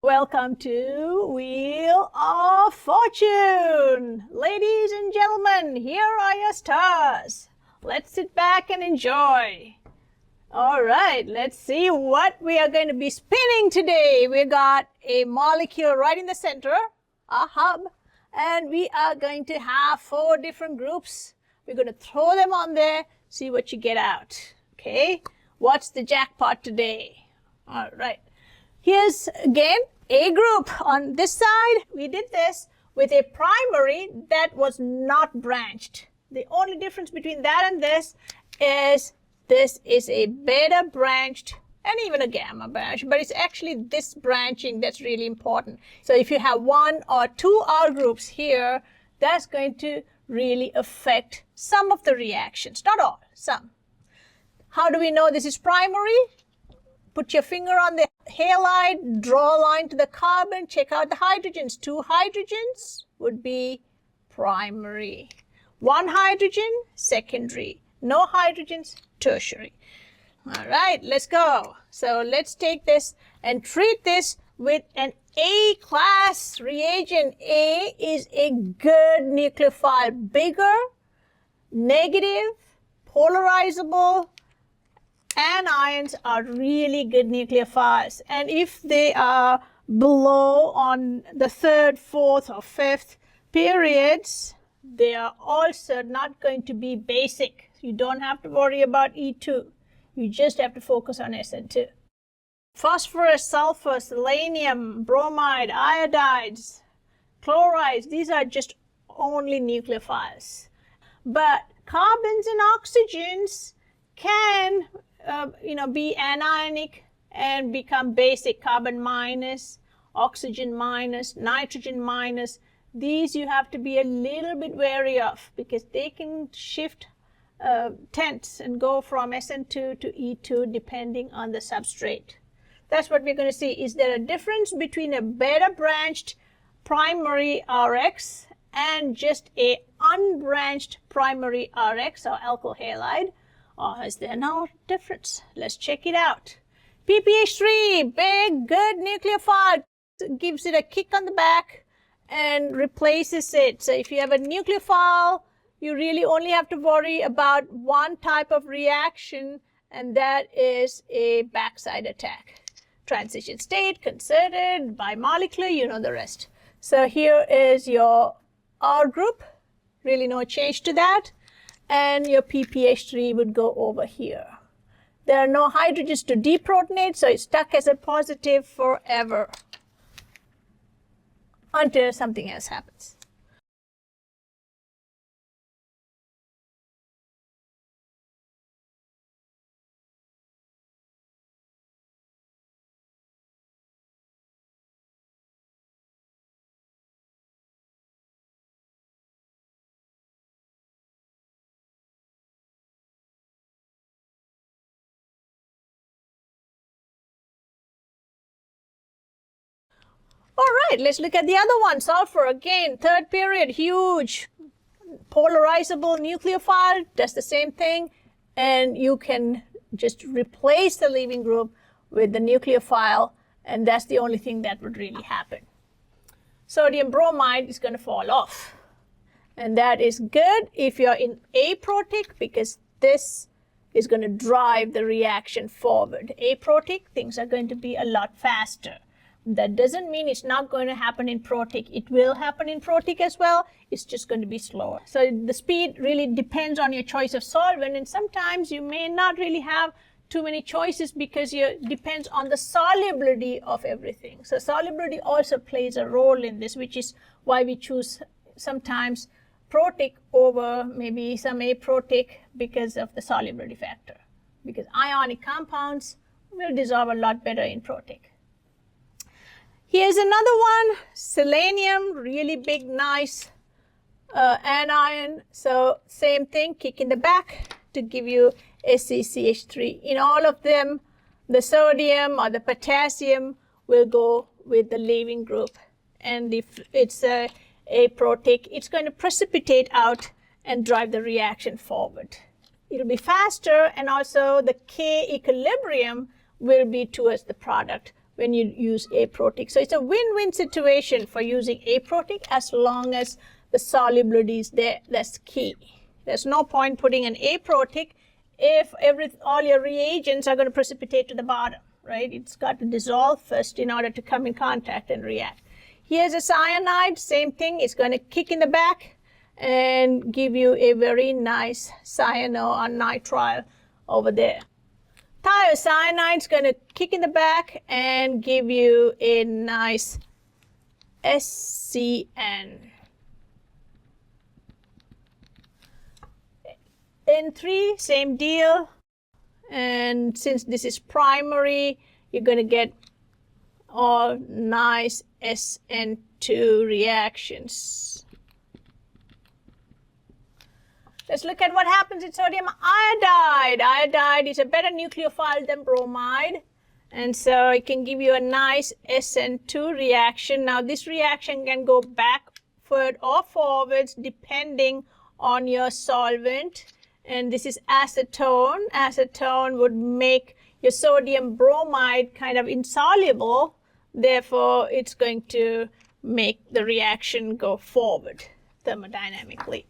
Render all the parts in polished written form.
Welcome to Wheel of Fortune. Ladies and gentlemen, here are your stars. Let's sit back and enjoy. All right, let's see what we are going to be spinning today. We got a molecule right in the center, a hub, and we are going to have 4 different groups. We're going to throw them on there, see what you get out. Okay, what's the jackpot today? All right, here's again a group. On this side, we did this with a primary that was not branched. The only difference between that and this is a beta branched and even a gamma branch, but it's actually this branching that's really important. So if you have 1 or 2 R groups here, that's going to really affect some of the reactions, not all, some. How do we know this is primary? Put your finger on the halide, draw a line to the carbon, check out the hydrogens. 2 hydrogens would be primary. 1 hydrogen, secondary. No hydrogens, tertiary. All right, let's go. So let's take this and treat this with an A-class reagent. A is a good nucleophile, bigger, negative, polarizable. Anions are really good nucleophiles, and if they are below on the 3rd, 4th, or 5th periods, they are also not going to be basic. You don't have to worry about E2. You just have to focus on SN2. Phosphorus, sulfur, selenium, bromide, iodides, chlorides, these are just only nucleophiles. But carbons and oxygens can be anionic and become basic. Carbon minus, oxygen minus, nitrogen minus. These you have to be a little bit wary of because they can shift tense and go from SN2 to E2 depending on the substrate. That's what we're going to see. Is there a difference between a beta branched primary RX and just a unbranched primary RX or alkyl halide? Or is there no difference? Let's check it out. PPH3, big, good nucleophile, gives it a kick on the back and replaces it. So if you have a nucleophile, you really only have to worry about one type of reaction, and that is a backside attack. Transition state, concerted, bimolecular, you know the rest. So here is your R group, really no change to that. And your PPH3 would go over here. There are no hydrogens to deprotonate, so it's stuck as a positive forever until something else happens. All right, let's look at the other one. Sulfur, again, 3rd period, huge, polarizable nucleophile, does the same thing, and you can just replace the leaving group with the nucleophile, and that's the only thing that would really happen. Sodium bromide is going to fall off, and that is good if you're in aprotic because this is going to drive the reaction forward. Aprotic, things are going to be a lot faster. That doesn't mean it's not going to happen in protic. It will happen in protic as well. It's just going to be slower. So the speed really depends on your choice of solvent, and sometimes you may not really have too many choices because it depends on the solubility of everything. So solubility also plays a role in this, which is why we choose sometimes protic over maybe some aprotic because of the solubility factor. Because ionic compounds will dissolve a lot better in protic. Here's another one, selenium, really big, nice anion. So same thing, kick in the back to give you SeCH3. In all of them, the sodium or the potassium will go with the leaving group. And if it's aprotic, it's going to precipitate out and drive the reaction forward. It'll be faster, and also the K equilibrium will be towards the product when you use aprotic. So it's a win-win situation for using aprotic as long as the solubility is there. That's key. There's no point putting an aprotic if all your reagents are going to precipitate to the bottom, right? It's got to dissolve first in order to come in contact and react. Here's a cyanide, same thing. It's going to kick in the back and give you a very nice cyano or nitrile over there. Thiocyanide is going to kick in the back and give you a nice SCN. N3, same deal. And since this is primary, you're going to get all nice SN2 reactions. Let's look at what happens in sodium iodide. Iodide is a better nucleophile than bromide, and so it can give you a nice SN2 reaction. Now this reaction can go backward or forwards depending on your solvent, and this is acetone. Acetone would make your sodium bromide kind of insoluble, therefore it's going to make the reaction go forward thermodynamically.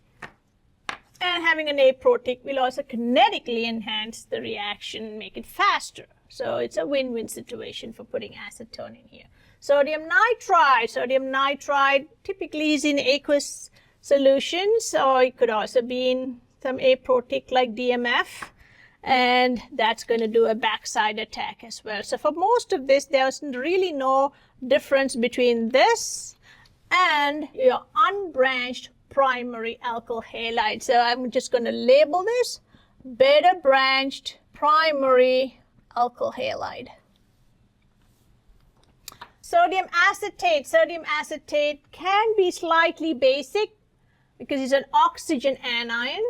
And having an aprotic will also kinetically enhance the reaction, make it faster. So it's a win-win situation for putting acetone in here. Sodium nitrite. Sodium nitrite typically is in aqueous solutions, or it could also be in some aprotic like DMF. And that's going to do a backside attack as well. So for most of this, there's really no difference between this and your unbranched primary alkyl halide. So I'm just going to label this beta branched primary alkyl halide. Sodium acetate. Sodium acetate can be slightly basic because it's an oxygen anion.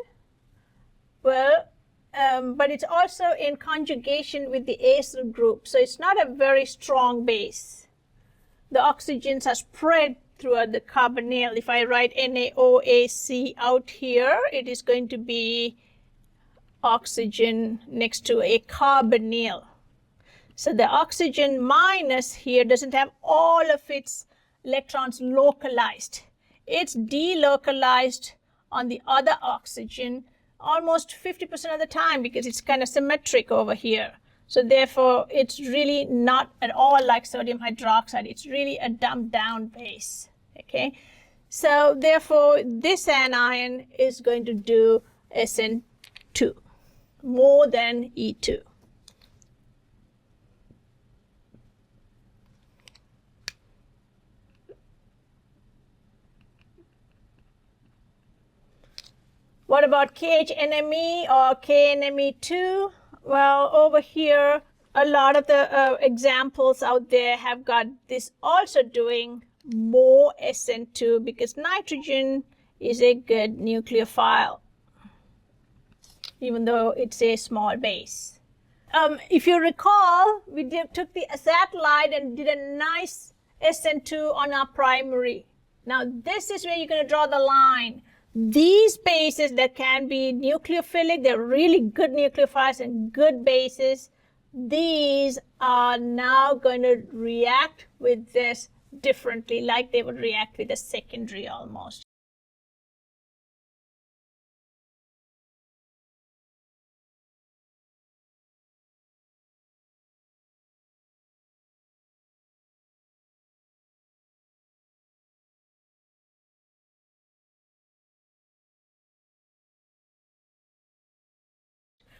Well, but it's also in conjugation with the acyl group, so it's not a very strong base. The oxygens are spread throughout the carbonyl. If I write NaOAC out here, it is going to be oxygen next to a carbonyl. So the oxygen minus here doesn't have all of its electrons localized. It's delocalized on the other oxygen almost 50% of the time because it's kind of symmetric over here. So therefore, it's really not at all like sodium hydroxide. It's really a dumbed down base, okay? So therefore, this anion is going to do SN2 more than E2. What about KHNME or KNME2? Well, over here, a lot of the examples out there have got this also doing more SN2 because nitrogen is a good nucleophile, even though it's a small base. If you recall, we took the acetylide and did a nice SN2 on our primary. Now, this is where you're going to draw the line. These bases that can be nucleophilic, they're really good nucleophiles and good bases. These are now going to react with this differently, like they would react with a secondary almost.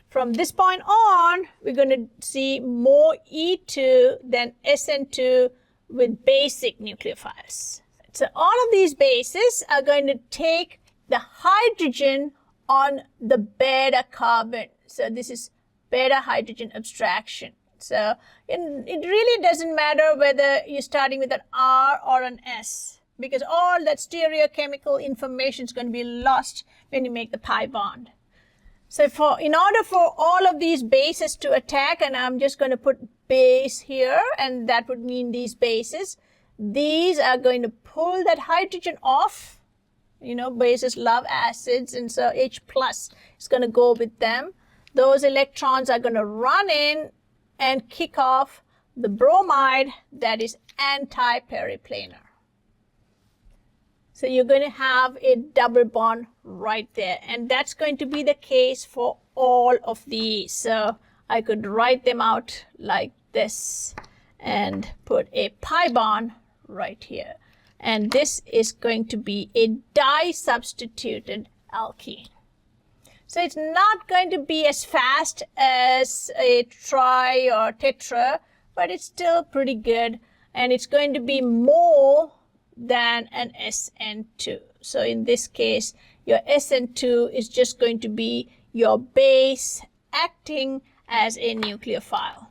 From this point on, we're going to see more E2 than SN2 with basic nucleophiles. So all of these bases are going to take the hydrogen on the beta carbon. So this is beta hydrogen abstraction. So it really doesn't matter whether you're starting with an R or an S, because all that stereochemical information is going to be lost when you make the pi bond. So in order for all of these bases to attack, and I'm just going to put base here, and that would mean these bases, these are going to pull that hydrogen off. You know, bases love acids, and so H plus is going to go with them. Those electrons are going to run in and kick off the bromide that is anti-periplanar. So you're going to have a double bond right there. And that's going to be the case for all of these. So I could write them out like this and put a pi bond right here. And this is going to be a di-substituted alkene. So it's not going to be as fast as a tri or tetra, but it's still pretty good. And it's going to be more than an SN2. So in this case, your SN2 is just going to be your base acting as a nucleophile.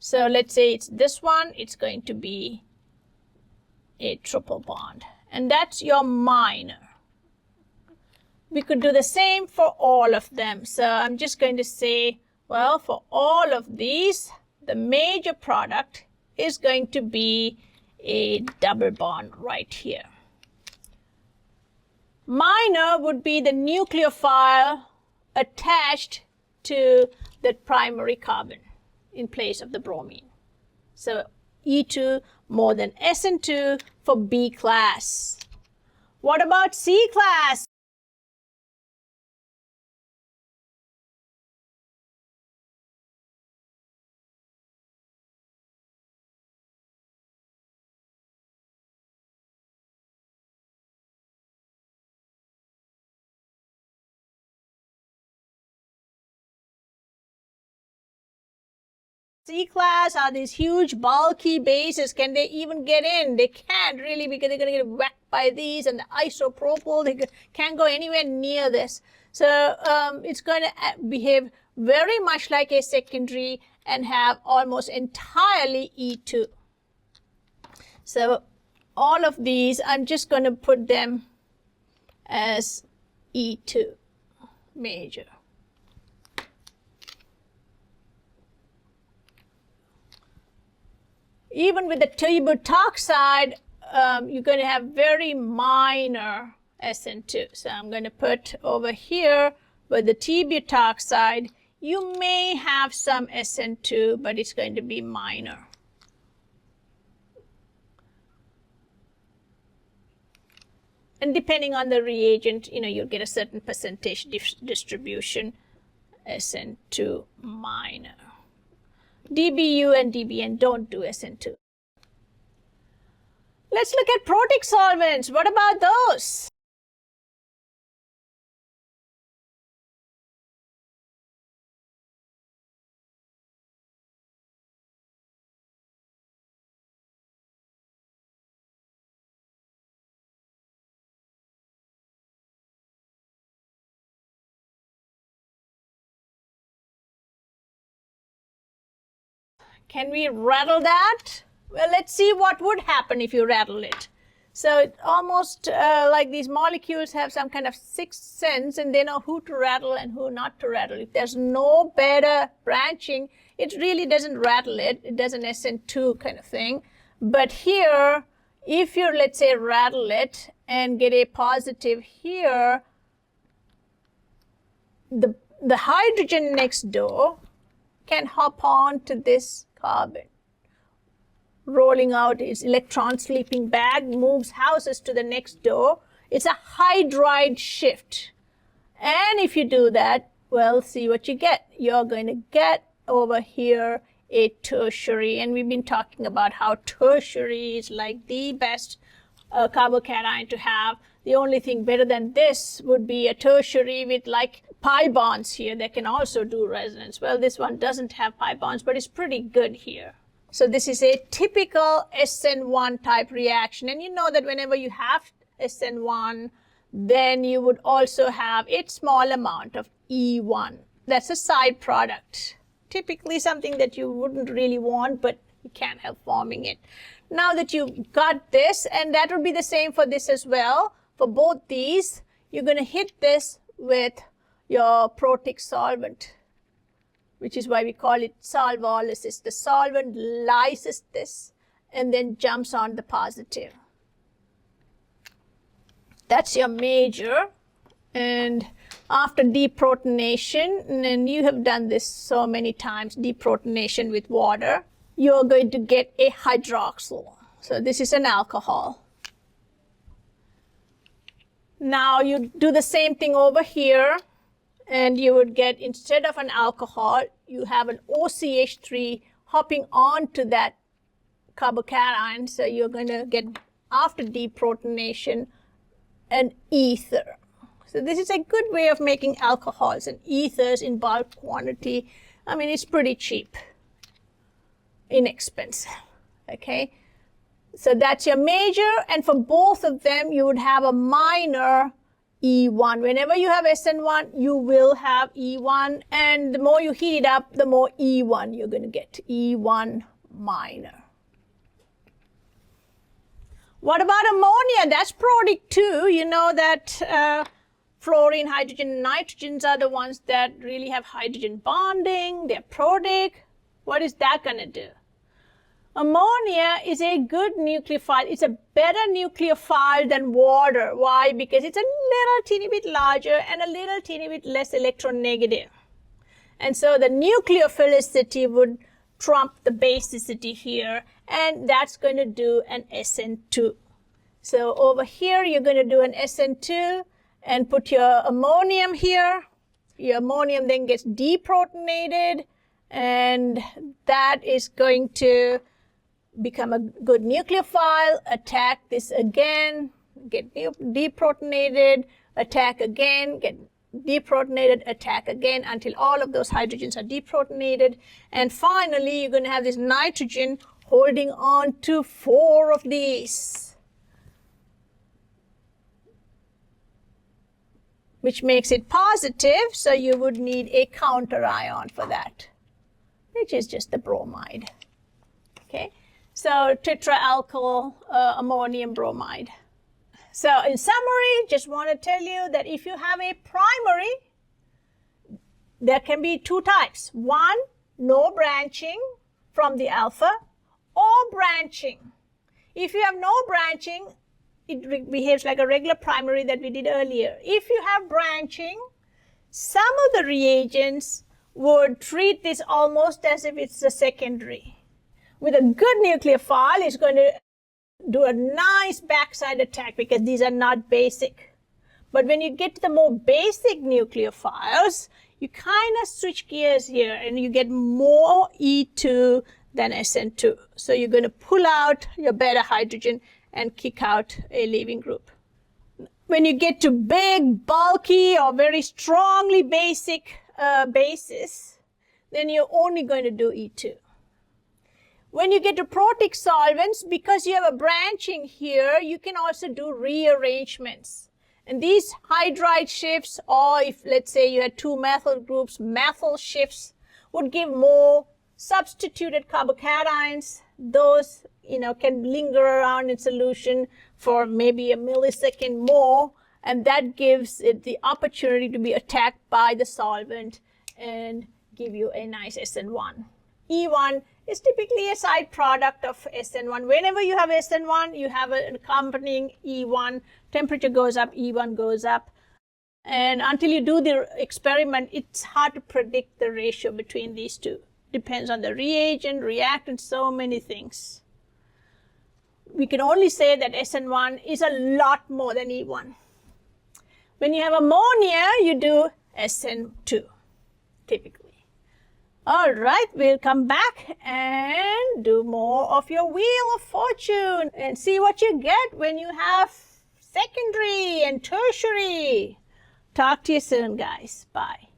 So let's say it's this one, it's going to be a triple bond. And that's your minor. We could do the same for all of them. So I'm just going to say, well, for all of these, the major product is going to be a double bond right here. Minor would be the nucleophile attached to the primary carbon in place of the bromine. So E2 more than SN2 for B class. What about C class? C class are these huge bulky bases. Can they even get in? They can't really, because they're going to get whacked by these and the isopropyl. They can't go anywhere near this. So it's going to behave very much like a secondary and have almost entirely E2. So all of these, I'm just going to put them as E2 major. Even with the t-butoxide, you're going to have very minor SN2. So I'm going to put over here with the t-butoxide, you may have some SN2, but it's going to be minor. And depending on the reagent, you'll get a certain percentage distribution, SN2 minor. DBU and DBN don't do SN2. Let's look at protic solvents. What about those? Can we rattle that? Well, let's see what would happen if you rattle it. So it's almost like these molecules have some kind of sixth sense, and they know who to rattle and who not to rattle. If there's no beta branching, it really doesn't rattle it. It does an SN2 kind of thing. But here, if you, let's say, rattle it and get a positive here, the hydrogen next door can hop on to this carbon. Rolling out its electron sleeping bag, moves houses to the next door. It's a hydride shift. And if you do that, well, see what you get. You're going to get over here a tertiary. And we've been talking about how tertiary is like the best carbocation to have. The only thing better than this would be a tertiary with like pi bonds here that can also do resonance. Well, this one doesn't have pi bonds, but it's pretty good here. So this is a typical SN1 type reaction. And you know that whenever you have SN1, then you would also have a small amount of E1. That's a side product. Typically something that you wouldn't really want, but you can't help forming it. Now that you've got this, and that will be the same for this as well, for both these, you're going to hit this with your protic solvent, which is why we call it solvolysis. The solvent lyses this and then jumps on the positive. That's your major. And after deprotonation, and you have done this so many times, deprotonation with water, you're going to get a hydroxyl. So this is an alcohol. Now you do the same thing over here, and you would get, instead of an alcohol, you have an OCH3 hopping onto that carbocation. So you're going to get, after deprotonation, an ether. So this is a good way of making alcohols and ethers in bulk quantity. I mean, it's pretty cheap, inexpensive, okay? So that's your major, and for both of them, you would have a minor E1. Whenever you have SN1, you will have E1, and the more you heat it up, the more E1 you're going to get, E1 minor. What about ammonia? That's protic too. You know that fluorine, hydrogen, and nitrogens are the ones that really have hydrogen bonding. They're protic. What is that going to do? Ammonia is a good nucleophile. It's a better nucleophile than water. Why? Because it's a little teeny bit larger and a little teeny bit less electronegative. And so the nucleophilicity would trump the basicity here, and that's going to do an SN2. So over here, you're going to do an SN2 and put your ammonium here. Your ammonium then gets deprotonated, and that is going to become a good nucleophile, attack this again, get deprotonated, attack again, get deprotonated, attack again, until all of those hydrogens are deprotonated. And finally, you're going to have this nitrogen holding on to 4 of these, which makes it positive, so you would need a counter ion for that, which is just the bromide. Okay, so tetraalkyl ammonium bromide. So in summary, just want to tell you that if you have a primary, there can be 2 types. One, no branching from the alpha, or branching. If you have no branching, it behaves like a regular primary that we did earlier. If you have branching, some of the reagents would treat this almost as if it's a secondary. With a good nucleophile, it's going to do a nice backside attack because these are not basic. But when you get to the more basic nucleophiles, you kind of switch gears here and you get more E2 than SN2. So you're going to pull out your beta hydrogen and kick out a leaving group. When you get to big, bulky, or very strongly basic bases, then you're only going to do E2. When you get to protic solvents, because you have a branching here, you can also do rearrangements. And these hydride shifts, or if let's say you had 2 methyl groups, methyl shifts would give more substituted carbocations. Those, can linger around in solution for maybe a millisecond more, and that gives it the opportunity to be attacked by the solvent and give you a nice SN1. E1 is typically a side product of SN1. Whenever you have SN1, you have an accompanying E1. Temperature goes up, E1 goes up. And until you do the experiment, it's hard to predict the ratio between these two. Depends on the reagent, reactant, so many things. We can only say that SN1 is a lot more than E1. When you have ammonia, you do SN2, typically. All right, we'll come back and do more of your Wheel of Fortune and see what you get when you have secondary and tertiary. Talk to you soon, guys. Bye.